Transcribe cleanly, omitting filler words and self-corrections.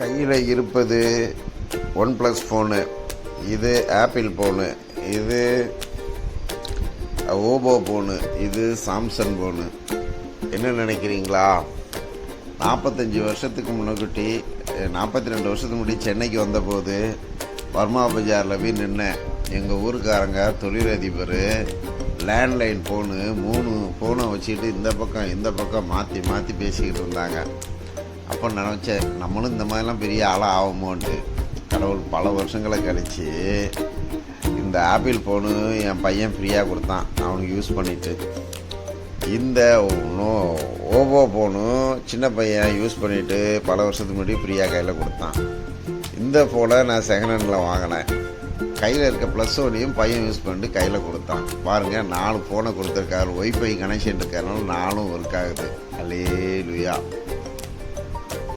கையில் இருப்பது one plus phone, இது ஆப்பிள் ஃபோனு, இது ஓப்போ ஃபோனு, இது சாம்சங் ஃபோனு. என்ன நினைக்கிறீங்களா? 45 வருஷத்துக்கு முன்னாடி 42 வருஷத்துக்கு முன்னாடி சென்னைக்கு வந்தபோது வர்மா பஜாரில் போய் நின்னேன். எங்கள் ஊருக்காரங்க தொழிலதிபர் லேண்ட்லைன் ஃபோனு 3 ஃபோனை வச்சுக்கிட்டு இந்த பக்கம் மாற்றி மாற்றி பேசிக்கிட்டு இருந்தாங்க. அப்போ நினச்சேன், நம்மளும் இந்த மாதிரிலாம் பெரிய ஆளாக ஆகுமோன்ட்டு. கடவுள் பல வருஷங்களை கழித்து இந்த ஆப்பிள் ஃபோனு என் பையன் ஃப்ரீயாக கொடுத்தான், அவனுக்கு யூஸ் பண்ணிவிட்டு. இந்த ஓப்போ ஃபோனு சின்ன பையன் யூஸ் பண்ணிவிட்டு பல வருஷத்துக்கு முன்னாடி ஃப்ரீயாக கையில் கொடுத்தான். இந்த ஃபோனை நான் செகண்ட் ஹேண்டில் வாங்கினேன். கையில் இருக்க ப்ளஸ் ஒன்னையும் பையன் யூஸ் பண்ணிட்டு கையில் கொடுத்தான். பாருங்கள், 4 ஃபோனை கொடுத்துருக்காரு. ஒய்ஃபை கனெக்ஷன் இருக்கிறனால 4 ஒர்க் ஆகுது. அல்லேலூயா.